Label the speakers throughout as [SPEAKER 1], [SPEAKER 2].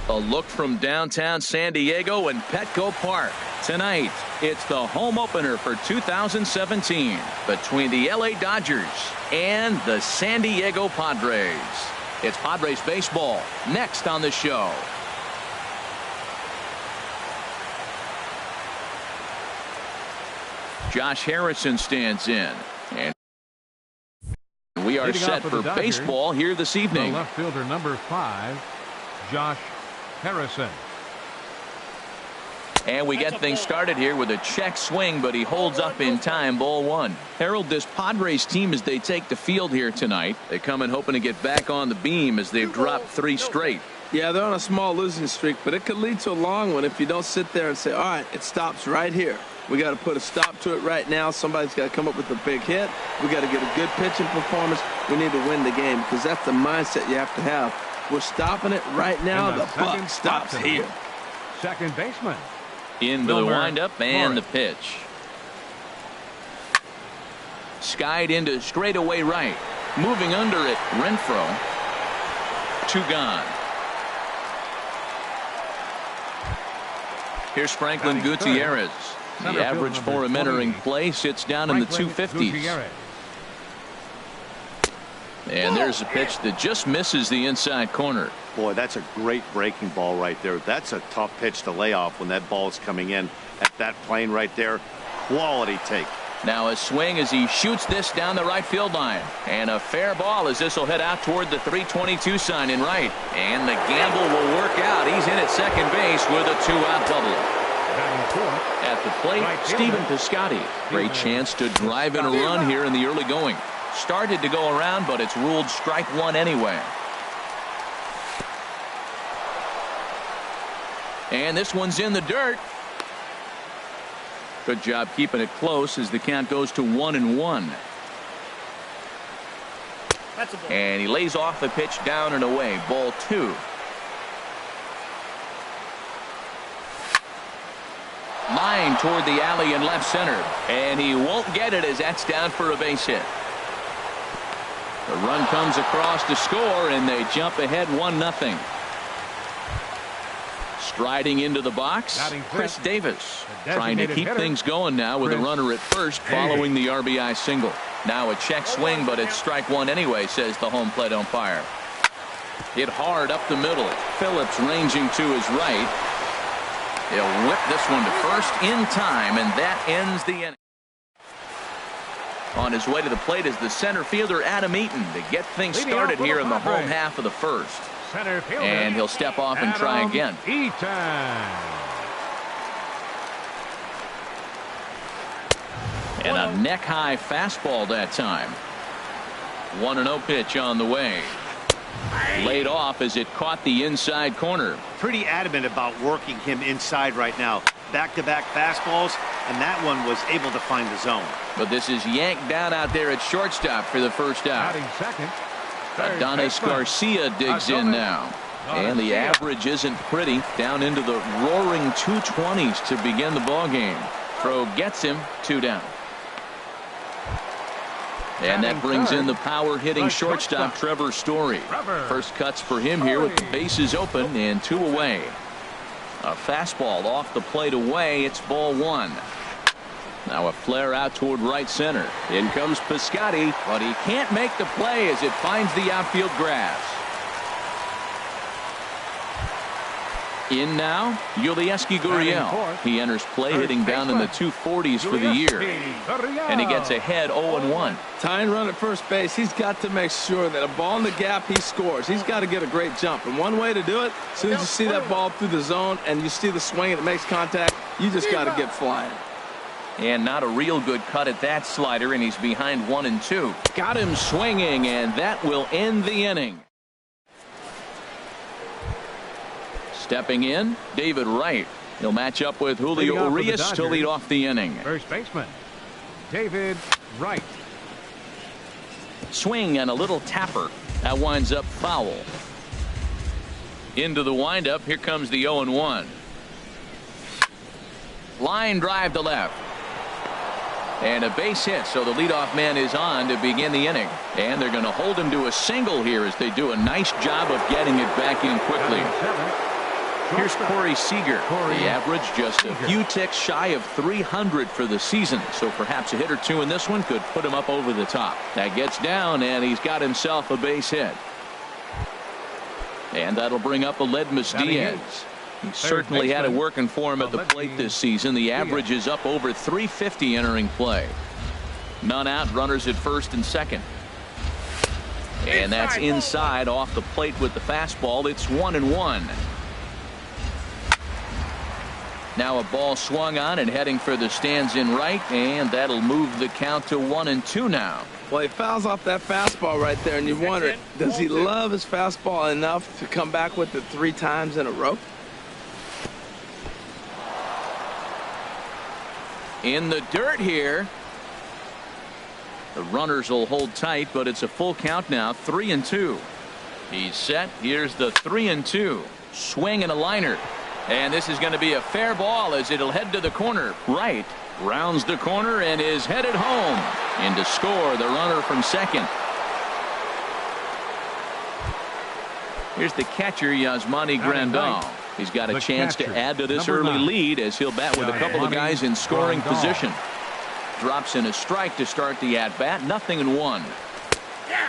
[SPEAKER 1] A look from downtown San Diego and Petco Park. Tonight, it's the home opener for 2017 between the LA Dodgers and the San Diego Padres. It's Padres baseball next on the show. Josh Harrison stands in. And we are set for baseball here this evening.
[SPEAKER 2] The left fielder number 5, Josh Harrison.
[SPEAKER 1] And we get things started here with a check swing, but he holds up in time. Ball 1. Harold, this Padres team, as they take the field here tonight, they come in hoping to get back on the beam as they've dropped 3 straight.
[SPEAKER 3] Yeah, they're on a small losing streak, but it could lead to a long one if you don't sit there and say, all right, it stops right here. We got to put a stop to it right now. Somebody's got to come up with a big hit. We got to get a good pitching performance. We need to win the game because that's the mindset you have to have. We're stopping it right now. The buck stops here.
[SPEAKER 2] Second baseman.
[SPEAKER 1] Into the windup and the pitch. Skied into straightaway right. Moving under it, Renfroe. 2 gone. Here's Franklin Gutierrez. The average for him entering play sits down in the 250s. And there's a pitch that just misses the inside corner.
[SPEAKER 4] Boy, that's a great breaking ball right there. That's a tough pitch to lay off when that ball is coming in at that plane right there. Quality take.
[SPEAKER 1] Now a swing as he shoots this down the right field line. And a fair ball as this will head out toward the 322 sign in right. And the gamble will work out. He's in at second base with a 2-out double. At the plate, Stephen Piscotty. Great chance to drive in a run here in the early going. Started to go around, but it's ruled strike 1 anyway. And this one's in the dirt. Good job keeping it close as the count goes to 1-1. And he lays off the pitch down and away. Ball 2. Line toward the alley in left center. And he won't get it as that's down for a base hit. The run comes across to score, and they jump ahead 1-0. Striding into the box, Chris Davis. Trying to keep things going now with a runner at first following the RBI single. Now a check swing, but it's strike 1 anyway, says the home plate umpire. Hit hard up the middle. Phillips ranging to his right. He'll whip this one to first in time, and that ends the inning. On his way to the plate is the center fielder Adam Eaton to get things started here in the home half of the first. And he'll step off and try again. And a neck-high fastball that time. 1-0 pitch on the way. Laid off as it caught the inside corner.
[SPEAKER 4] Pretty adamant about working him inside right now. Back-to-back fastballs, and that one was able to find the zone.
[SPEAKER 1] But this is yanked down out there at shortstop for the first out. Adonis Garcia digs in now. And the average isn't pretty. Down into the roaring 220s to begin the ball game. Throw gets him. 2 down. And that brings in the power-hitting shortstop Trevor Story. First cuts for him here with the bases open and 2 away. A fastball off the plate away. It's ball 1. Now a flare out toward right center. In comes Piscotty, but he can't make the play as it finds the outfield grass. In now, Yulieski Gurriel. He enters play hitting down in the 240s for the year. And he gets ahead 0-1.
[SPEAKER 3] Tying run at first base, he's got to make sure that a ball in the gap, he scores. He's got to get a great jump. And one way to do it, as soon as you see that ball through the zone and you see the swing and it makes contact, you just got to get flying.
[SPEAKER 1] And not a real good cut at that slider, and he's behind 1-2. Got him swinging, and that will end the inning. Stepping in, David Wright. He'll match up with Julio Urias to lead off the inning.
[SPEAKER 2] First baseman, David Wright.
[SPEAKER 1] Swing and a little tapper. That winds up foul. Into the windup. Here comes the 0-1. Line drive to left. And a base hit, so the leadoff man is on to begin the inning. And they're going to hold him to a single here as they do a nice job of getting it back in quickly. Here's Corey Seager. The average just a few ticks shy of 300 for the season. So perhaps a hit or two in this one could put him up over the top. That gets down, and he's got himself a base hit. And that'll bring up Aledmus Diaz. He certainly had it working for him at the plate this season. The average is up over 350 entering play. None out, runners at first and second. And that's inside off the plate with the fastball. It's 1-1. Now a ball swung on and heading for the stands in right, and that'll move the count to 1-2 now.
[SPEAKER 3] Well, he fouls off that fastball right there, and you wonder, does he love his fastball enough to come back with it 3 times in a row?
[SPEAKER 1] In the dirt here. The runners will hold tight, but it's a full count now, 3-2. He's set. Here's the 3-2. Swing and a liner. And this is going to be a fair ball as it'll head to the corner. Right. Rounds the corner and is headed home. In to score the runner from second. Here's the catcher, Yasmani Grandal. He's got a chance to add to this early lead as he'll bat with a couple of guys in scoring position. Drops in a strike to start the at-bat. 0-1.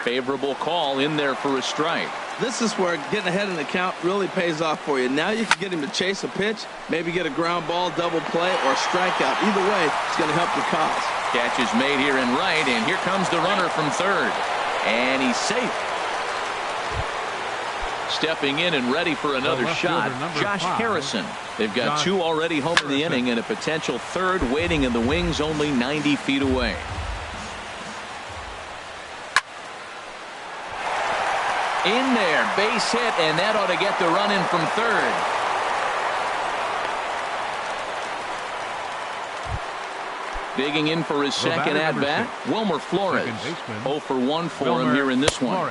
[SPEAKER 1] Favorable call in there for a strike.
[SPEAKER 3] This is where getting ahead in the count really pays off for you. Now you can get him to chase a pitch, maybe get a ground ball, double play, or a strikeout. Either way, it's going to help your cause.
[SPEAKER 1] Catch is made here in right, and here comes the runner from third. And he's safe. Stepping in and ready for another shot, Josh Harrison. They've got 2 already home in the inning and a potential third waiting in the wings only 90 feet away. In there, base hit, and that ought to get the run in from third. Digging in for his second at-bat, Wilmer Flores. 0 for 1 for him here in this one.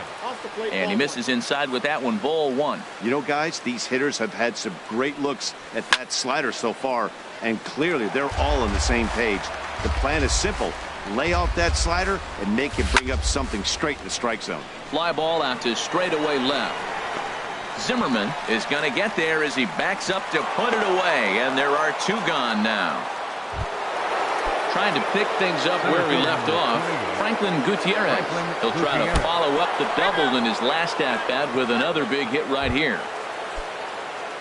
[SPEAKER 1] And he misses inside with that one, ball 1.
[SPEAKER 4] You know, guys, these hitters have had some great looks at that slider so far, and clearly they're all on the same page. The plan is simple. Lay off that slider and make it bring up something straight in the strike zone.
[SPEAKER 1] Fly ball out to straightaway left. Zimmerman is going to get there as he backs up to put it away, and there are 2 gone now. Trying to pick things up where he left off, Franklin Gutierrez. He'll try to follow up the double in his last at-bat with another big hit right here.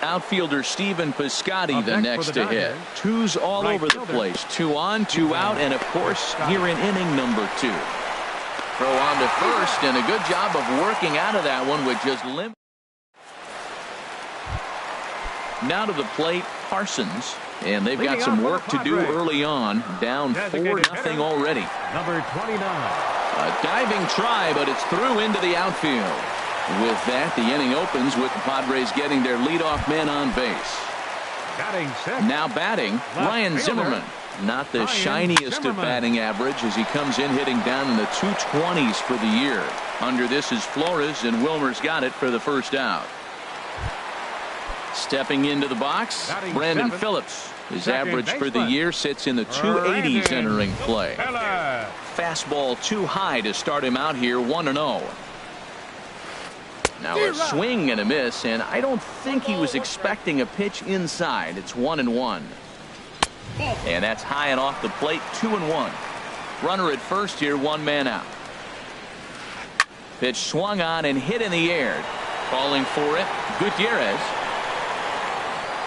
[SPEAKER 1] Outfielder Stephen Piscotty the next to hit. 2s all over the place. 2 on, 2 out, and of course here in inning number 2. Throw on to first, and a good job of working out of that one with just limp. Now to the plate, Parsons. And they've got some work to do early on. Down 4-0 already.
[SPEAKER 2] Number 29.
[SPEAKER 1] A diving try, but it's through into the outfield. With that, the inning opens with the Padres getting their leadoff man on base. Now batting, Ryan Zimmerman. Not the shiniest of batting average as he comes in hitting down in the 220s for the year. Under this is Flores, and Wilmer's got it for the first out. Stepping into the box, Brandon Phillips. His average for the year sits in the 280s entering play. Fastball too high to start him out here, 1-0. Now a swing and a miss, and I don't think he was expecting a pitch inside. It's 1-1. And that's high and off the plate, 2-1. Runner at first here, 1 man out. Pitch swung on and hit in the air. Calling for it, Gutierrez.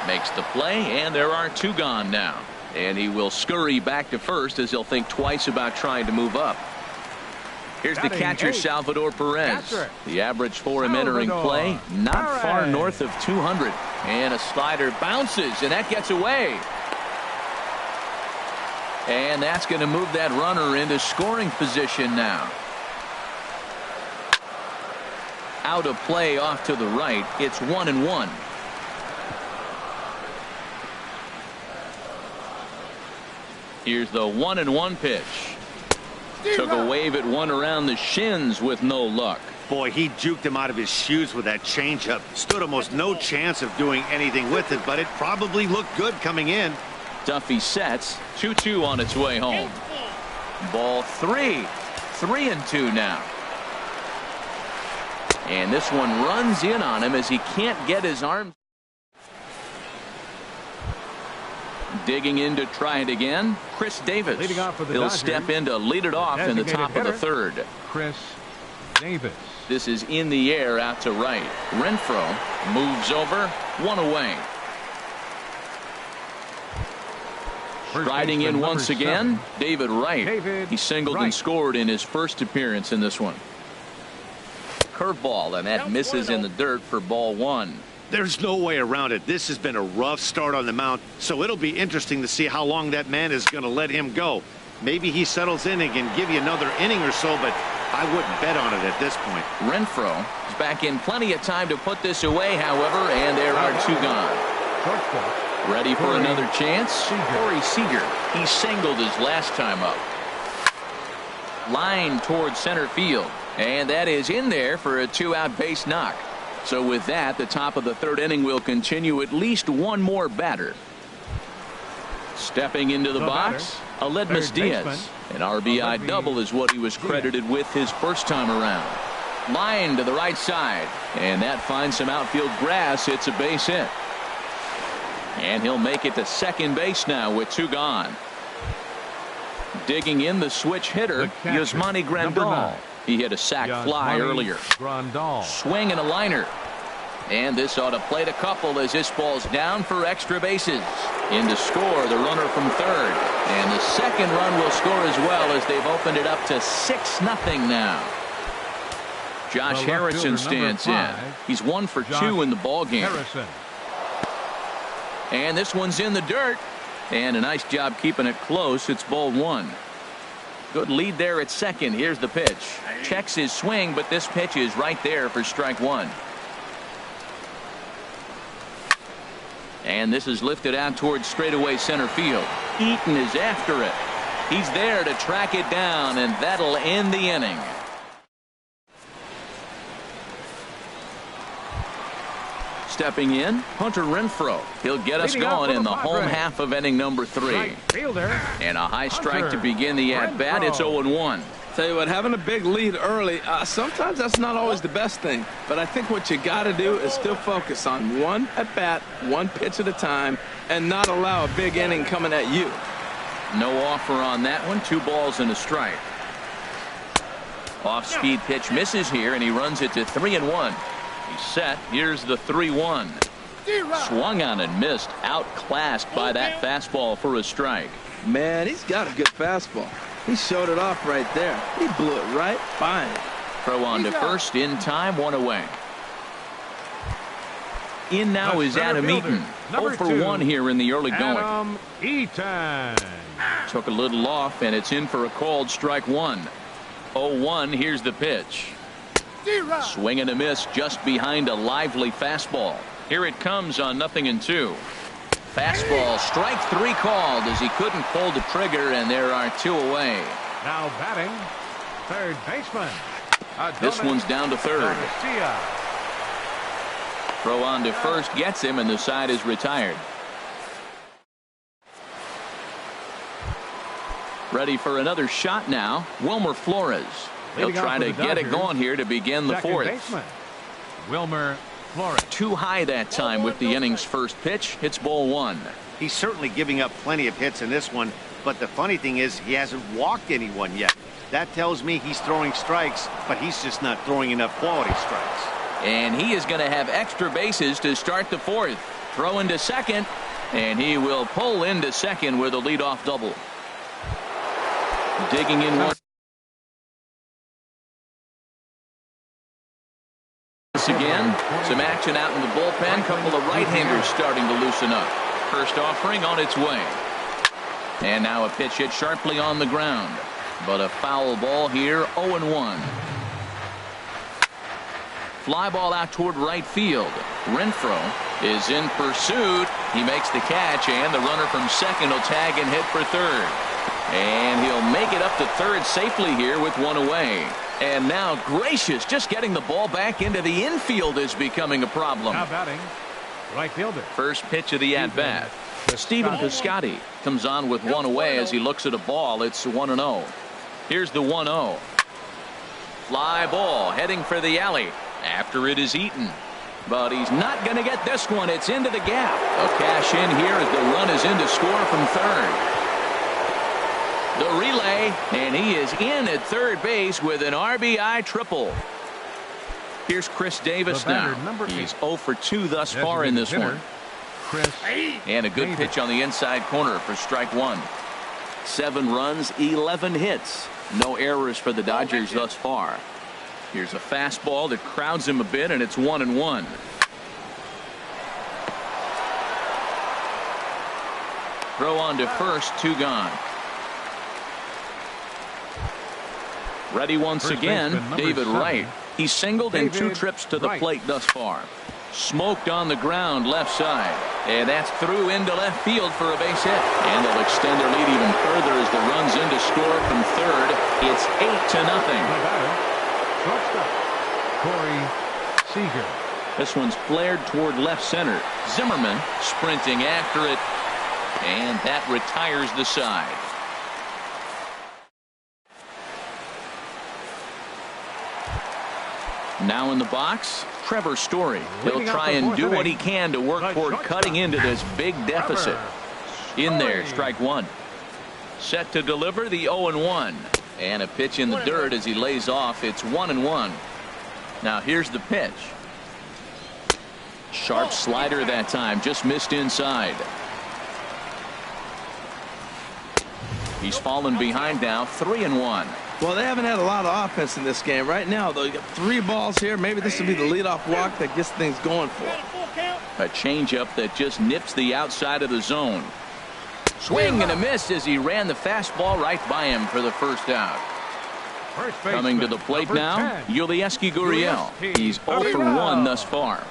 [SPEAKER 1] Makes the play, and there are 2 gone now. And he will scurry back to first as he'll think twice about trying to move up. Here's the catcher, Salvador Perez. The average for him entering play, not far north of 200. And a slider bounces, and that gets away. And that's going to move that runner into scoring position now. Out of play off to the right. It's 1-1. Here's the 1-1 pitch. Took a wave at one around the shins with no luck.
[SPEAKER 4] Boy, he juked him out of his shoes with that changeup. Stood almost no chance of doing anything with it, but it probably looked good coming in.
[SPEAKER 1] Duffy sets. 2-2 on its way home. Ball 3. 3-2 now. And this one runs in on him as he can't get his arms. Digging in to try it again, Chris Davis.
[SPEAKER 2] Leading off for the
[SPEAKER 1] He'll
[SPEAKER 2] Dodgers,
[SPEAKER 1] step in to lead it off in the top of the third.
[SPEAKER 2] Chris Davis.
[SPEAKER 1] This is in the air out to right. Renfroe moves over, one away. Striding in once again, David Wright. He singled and scored in his first appearance in this one. Curveball, and that misses in the dirt for ball one.
[SPEAKER 4] There's no way around it. This has been a rough start on the mound, so it'll be interesting to see how long that man is going to let him go. Maybe he settles in and can give you another inning or so, but I wouldn't bet on it at this point.
[SPEAKER 1] Renfroe is back in plenty of time to put this away, however, and there are two gone. Ready for another chance? Corey Seager. He singled his last time up. Line towards center field, and that is in there for a two-out base knock. So with that, the top of the third inning will continue. At least one more batter. Stepping into the box, Aledmus Diaz. An RBI double is what he was credited with his first time around. Line to the right side, and that finds some outfield grass. It's a base hit. And he'll make it to second base now with two gone. Digging in the switch hitter, Yasmani Grandal. He hit a sac fly earlier. Swing and a liner. And this ought to plate a couple as this ball's down for extra bases. In to score the runner from third. And the second run will score as well as they've opened it up to 6-0 now. Josh Harrison stands in. He's 1 for 2 in the ball game. And this one's in the dirt. And a nice job keeping it close. It's ball one. Good lead there at second. Here's the pitch. Checks his swing, but this pitch is right there for strike one. And this is lifted out towards straightaway center field. Eaton is after it. He's there to track it down, and that'll end the inning. Stepping in, Hunter Renfroe. He'll get us going in the home half of inning number 3. And a high strike to begin the at-bat. It's 0-1.
[SPEAKER 3] Tell you what, having a big lead early, sometimes that's not always the best thing. But I think what you got to do is still focus on one at-bat, one pitch at a time, and not allow a big inning coming at you.
[SPEAKER 1] No offer on that one. 2 balls and a strike. Off-speed pitch misses here, and he runs it to 3-1. He's set. Here's the 3-1. Swung on and missed. Outclassed by that fastball for a strike.
[SPEAKER 3] Man, he's got a good fastball. He showed it off right there. He blew it right by him.
[SPEAKER 1] Throw on to first in time, 1 away. In now is Adam Eaton. 0 for 1 here in the early going.
[SPEAKER 2] Adam Eaton.
[SPEAKER 1] Took a little off, and it's in for a called strike 1. 0-1. Here's the pitch. Swing and a miss just behind a lively fastball. Here it comes on 0-2. Fastball, strike 3 called as he couldn't pull the trigger, and there are 2 away.
[SPEAKER 2] Now batting, third baseman.
[SPEAKER 1] This one's down to third. Throw on to first gets him, and the side is retired. Ready for another shot now, Wilmer Flores. He'll try to get it going here to begin the fourth.
[SPEAKER 2] Baseman, Wilmer Flores.
[SPEAKER 1] Too high that time with the inning's first pitch. It's ball 1.
[SPEAKER 4] He's certainly giving up plenty of hits in this one, but the funny thing is he hasn't walked anyone yet. That tells me he's throwing strikes, but he's just not throwing enough quality strikes.
[SPEAKER 1] And he is going to have extra bases to start the fourth. Throw into second, and he will pull into second with a leadoff double. Digging in one. Again, some action out in the bullpen. Couple of right-handers starting to loosen up. First offering on its way. And now a pitch hit sharply on the ground. But a foul ball here, 0-1. Fly ball out toward right field. Renfroe is in pursuit. He makes the catch, and the runner from second will tag and hit for third. And he'll make it up to third safely here with 1 away. And now Gracious just getting the ball back into the infield is becoming a problem.
[SPEAKER 2] Now batting, right fielder.
[SPEAKER 1] First pitch of the at-bat. Stephen Piscotty comes on with 1 away as he looks at a ball. It's 1-0. Here's the 1-0. Fly ball heading for the alley. After it is Eaton. But he's not going to get this one. It's into the gap. A cash in here as the run is in to score from third. The relay, and he is in at third base with an RBI triple. Here's Chris Davis now. He's 0 for 2 thus far in this one. And a good pitch on the inside corner for strike one. 7 runs, 11 hits. No errors for the Dodgers thus far. Here's a fastball that crowds him a bit, and it's 1-1. Throw on to first, 2 gone. Ready once again, David Wright. He's singled in 2 trips to the plate thus far. Smoked on the ground left side. And that's through into left field for a base hit. And they'll extend their lead even further as the run's in to score from third. It's 8-0.
[SPEAKER 2] Corey Seager.
[SPEAKER 1] This one's flared toward left center. Zimmerman sprinting after it. And that retires the side. Now in the box, Trevor Story. He'll try and do what he can to work toward cutting into this big deficit. In there, strike one. Set to deliver the 0-1. And a pitch in the dirt as he lays off. It's 1-1. Now here's the pitch. Sharp slider that time. Just missed inside. He's fallen behind now. 3-1.
[SPEAKER 3] Well, they haven't had a lot of offense in this game. Right now, though, you got 3 balls here. Maybe this will be the leadoff walk that gets things going for him.
[SPEAKER 1] A changeup that just nips the outside of the zone. Swing and a miss as he ran the fastball right by him for the first out. Coming to the plate now, Yulieski Gurriel. He's 0 for 1 thus far.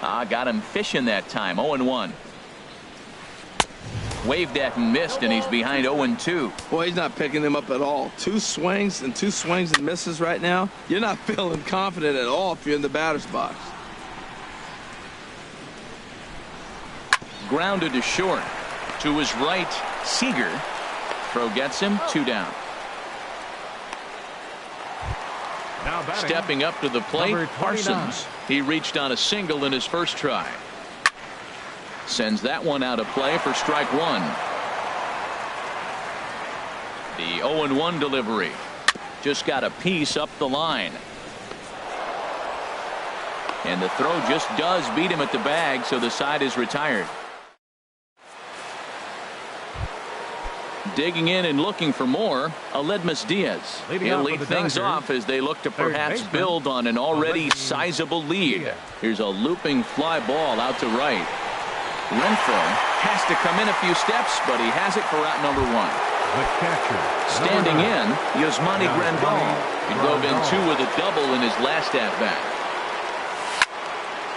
[SPEAKER 1] Got him fishing that time. 0-1. Waved at and missed, and he's behind 0-2.
[SPEAKER 3] Boy, he's not picking them up at all. 2 swings and misses right now. You're not feeling confident at all if you're in the batter's box.
[SPEAKER 1] Grounded to short. To his right, Seager. Throw gets him. 2 down. Stepping up to the plate, Parsons. He reached on a single in his first try. Sends that one out of play for strike one. The 0-1 delivery. Just got a piece up the line. And the throw just does beat him at the bag, so the side is retired. Digging in and looking for more, Aledmus Diaz. He'll lead things off as they look to perhaps build on an already sizable lead. Here's a looping fly ball out to right. Renfroe has to come in a few steps, but he has it for out number 1.
[SPEAKER 2] The catcher.
[SPEAKER 1] Standing in, Yasmani Grandal. He drove in 2 with a double in his last at-bat.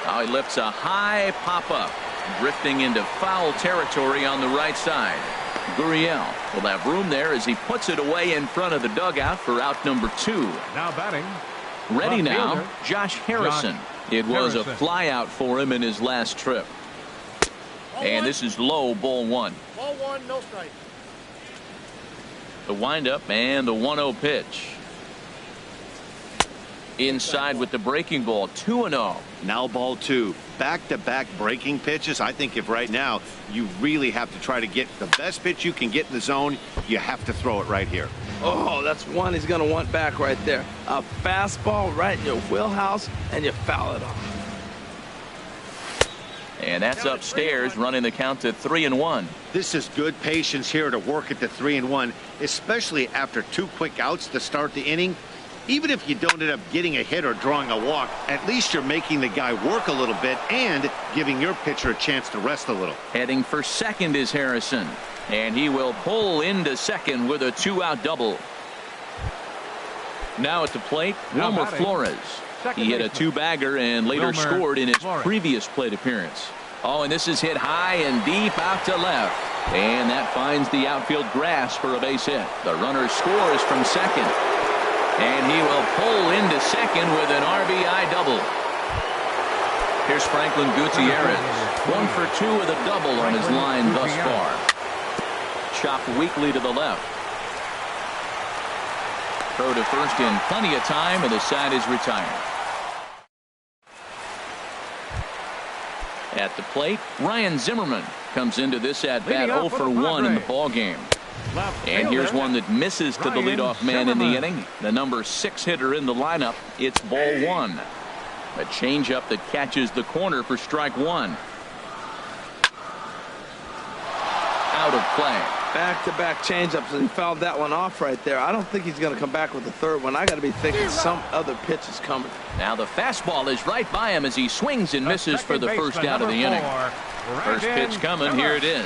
[SPEAKER 1] Now he lifts a high pop-up, drifting into foul territory on the right side. Gurriel will have room there as he puts it away in front of the dugout for out number 2.
[SPEAKER 2] Now batting.
[SPEAKER 1] Ready now, Josh Harrison. It was a flyout for him in his last trip. And this is low, ball 1.
[SPEAKER 5] Ball 1, no strike.
[SPEAKER 1] The windup and the 1-0 pitch. Inside with the breaking ball, 2-0.
[SPEAKER 4] Now ball 2. Back-to-back breaking pitches. I think if right now you really have to try to get the best pitch you can get in the zone, you have to throw it right here.
[SPEAKER 3] Oh, that's one he's going to want back right there. A fastball right in your wheelhouse, and you foul it off.
[SPEAKER 1] And that's upstairs, running the count to 3-1.
[SPEAKER 4] This is good patience here to work at the 3-1, especially after 2 quick outs to start the inning. Even if you don't end up getting a hit or drawing a walk, at least you're making the guy work a little bit and giving your pitcher a chance to rest a little.
[SPEAKER 1] Heading for second is Harrison, and he will pull into second with a 2-out double. Now at the plate, Wilmer Flores. He hit a 2-bagger and later scored in his previous plate appearance. Oh, and this is hit high and deep out to left. And that finds the outfield grass for a base hit. The runner scores from second. And he will pull into second with an RBI double. Here's Franklin Gutierrez. 1 for 2 with a double on his line thus far. Chopped weakly to the left. Throw to first in plenty of time, and the side is retired. At the plate, Ryan Zimmerman comes into this at-bat 0 for 1 in the ballgame. And here's one that misses to the leadoff man in the inning. The number 6 hitter in the lineup. It's ball 1. A changeup that catches the corner for strike 1. Out of play.
[SPEAKER 3] Back-to-back changeups, and he fouled that one off right there. I don't think he's going to come back with the third one. I got to be thinking some other pitch is coming.
[SPEAKER 1] Now the fastball is right by him as he swings and misses for the first out of the inning. First pitch coming. Here it is.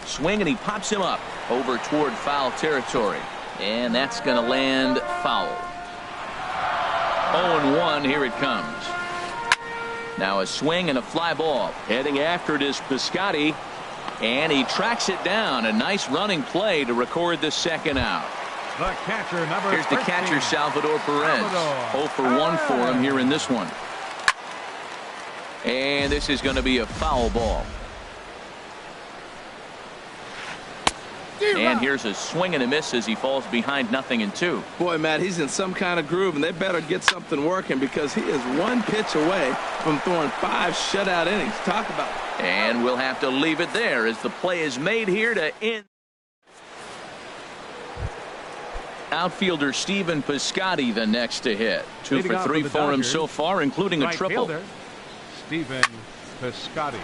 [SPEAKER 1] Swing, and he pops him up over toward foul territory. And that's going to land foul. 0-1. Here it comes. Now a swing and a fly ball. Heading after it is Piscotty. And he tracks it down. A nice running play to record the second out.
[SPEAKER 2] The catcher, number
[SPEAKER 1] Here's the
[SPEAKER 2] 13,
[SPEAKER 1] catcher, Salvador Perez. 0 for 1 for him here in this one. And this is going to be a foul ball. And here's a swing and a miss as he falls behind 0-2.
[SPEAKER 3] Boy, Matt, he's in some kind of groove, and they better get something working because he is one pitch away from throwing 5 shutout innings. Talk about it.
[SPEAKER 1] And we'll have to leave it there as the play is made here to end. Outfielder Stephen Piscotty the next to hit. 2 for 3 for him so far, including a triple.
[SPEAKER 2] Stephen Piscotty.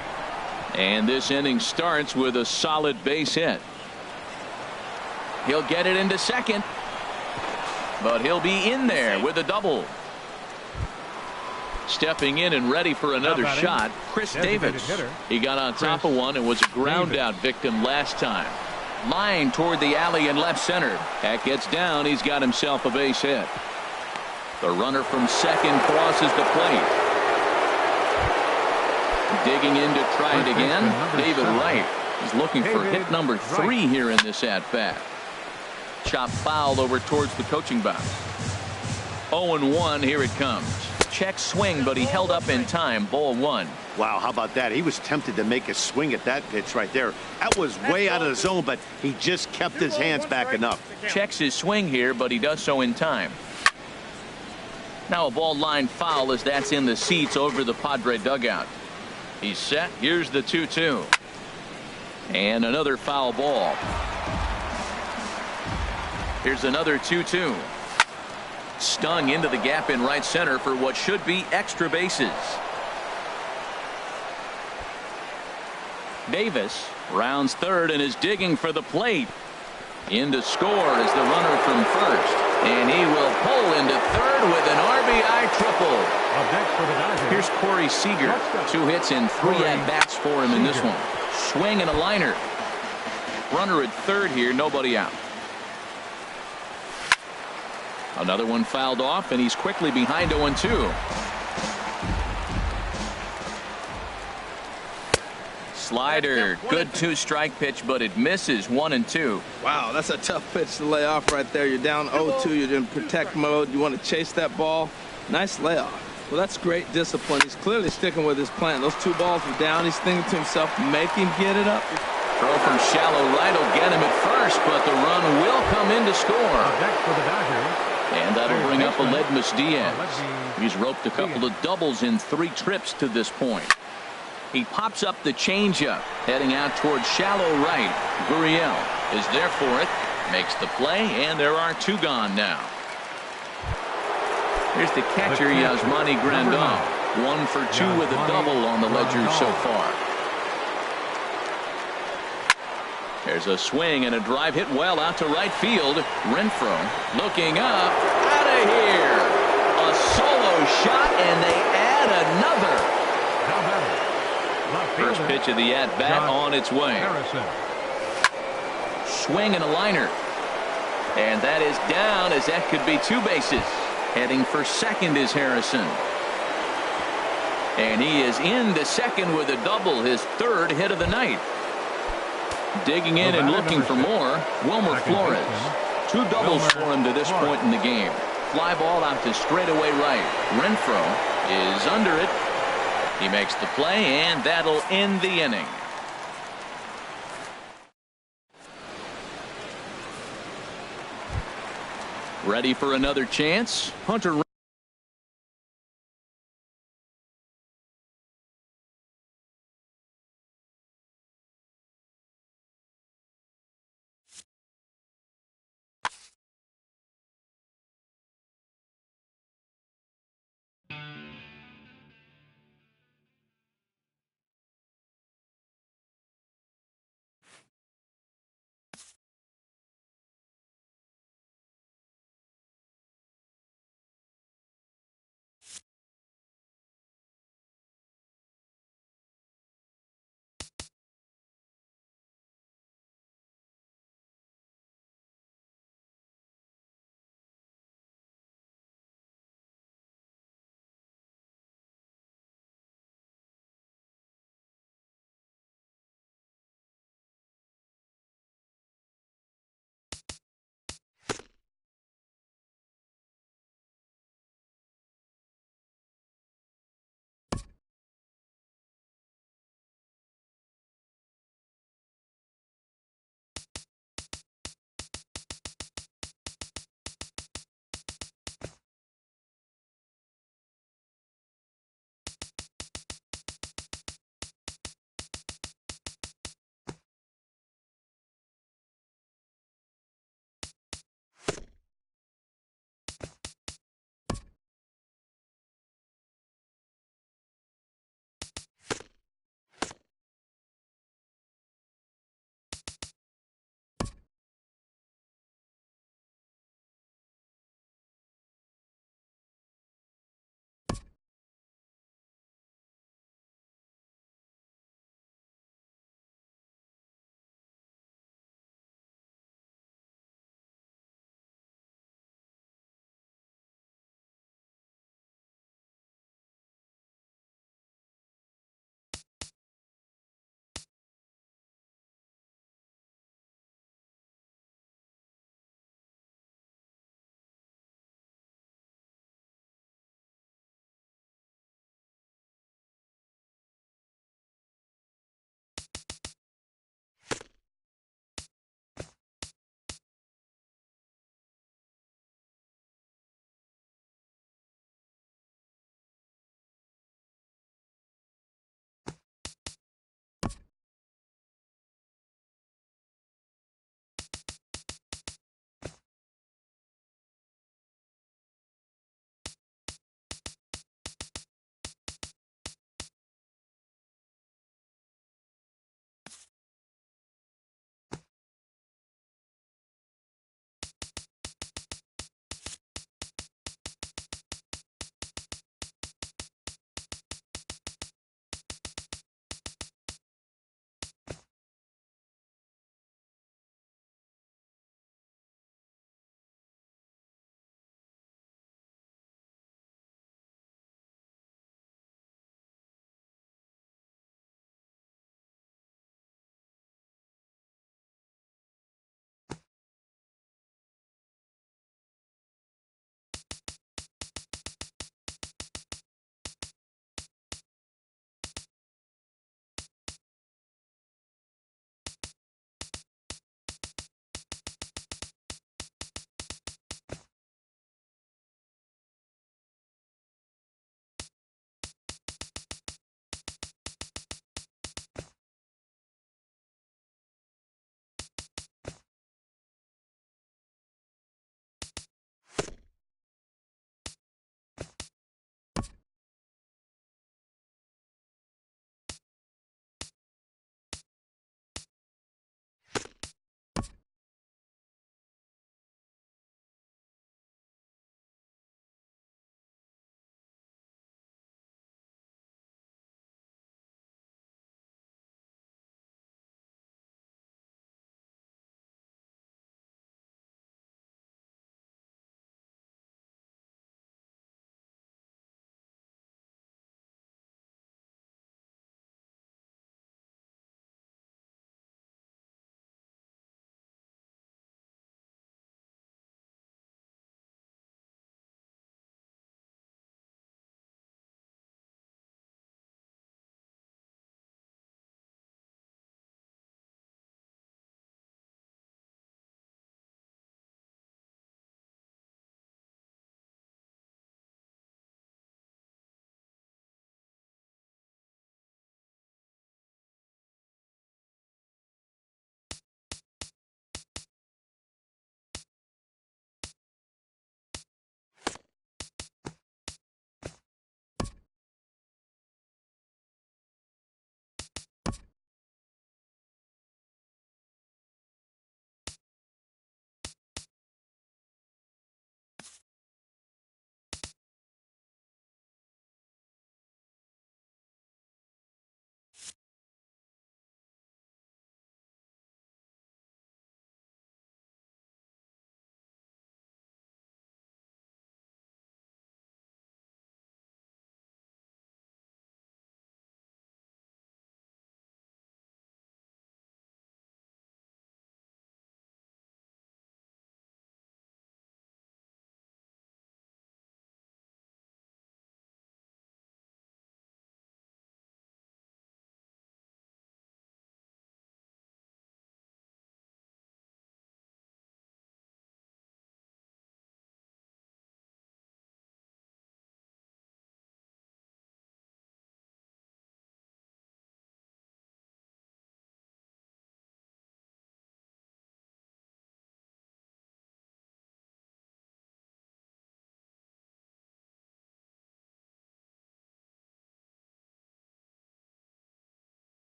[SPEAKER 1] And this inning starts with a solid base hit. He'll get it into second, but he'll be in there with a double. Stepping in and ready for another shot, Chris Davis. He got on top of one and was a ground out victim last time. Line toward the alley in left center. That gets down. He's got himself a base hit. The runner from second crosses the plate. Digging in to try it again. David Wright is looking for hit number 3 here in this at-bat. Chop foul over towards the coaching box. 0-1. Here it comes. Check swing, but he held up in time. Ball 1.
[SPEAKER 4] Wow, how about that? He was tempted to make a swing at that pitch right there. That was way out of the zone, but he just kept his hands back enough.
[SPEAKER 1] Checks his swing here, but he does so in time. Now a ball line foul as that's in the seats over the Padre dugout. He's set. Here's the 2-2. And another foul ball. Here's another 2-2. Stung into the gap in right center for what should be extra bases. Davis rounds third and is digging for the plate. In to score is the runner from first. And he will pull into third with an RBI triple. Here's Corey Seager. 2 hits and 3 at-bats for him in this one. Swing and a liner. Runner at third here, nobody out. Another one fouled off, and he's quickly behind 0-2. Slider, good 2-strike pitch, but it misses. 1-2.
[SPEAKER 3] Wow, that's a tough pitch to lay off right there. You're down 0-2. You're in protect mode. You want to chase that ball. Nice layoff. Well, that's great discipline. He's clearly sticking with his plan. Those 2 balls were down. He's thinking to himself, make him get it up.
[SPEAKER 1] Throw from shallow right will get him at first, but the run will come in to score. And that'll bring up Aledmus Diaz. He's roped a couple of doubles in 3 trips to this point. He pops up the changeup, heading out towards shallow right. Gurriel is there for it, makes the play, and there are 2 gone now. Here's the catcher, Yasmani Grandal. 1 for 2 with a double on the ledger so far. There's a swing and a drive hit well out to right field. Renfroe looking up. Out of here. A solo shot, and they add another. First pitch of the at-bat on its way. Swing and a liner. And that is down as that could be 2 bases. Heading for second is Harrison. And he is into second with a double, his 3rd hit of the night. Digging in and looking for more, Wilmer Flores. 2 doubles for him to this point in the game. Fly ball out to straightaway right. Renfroe is under it. He makes the play, and that'll end the inning. Ready for another chance? Hunter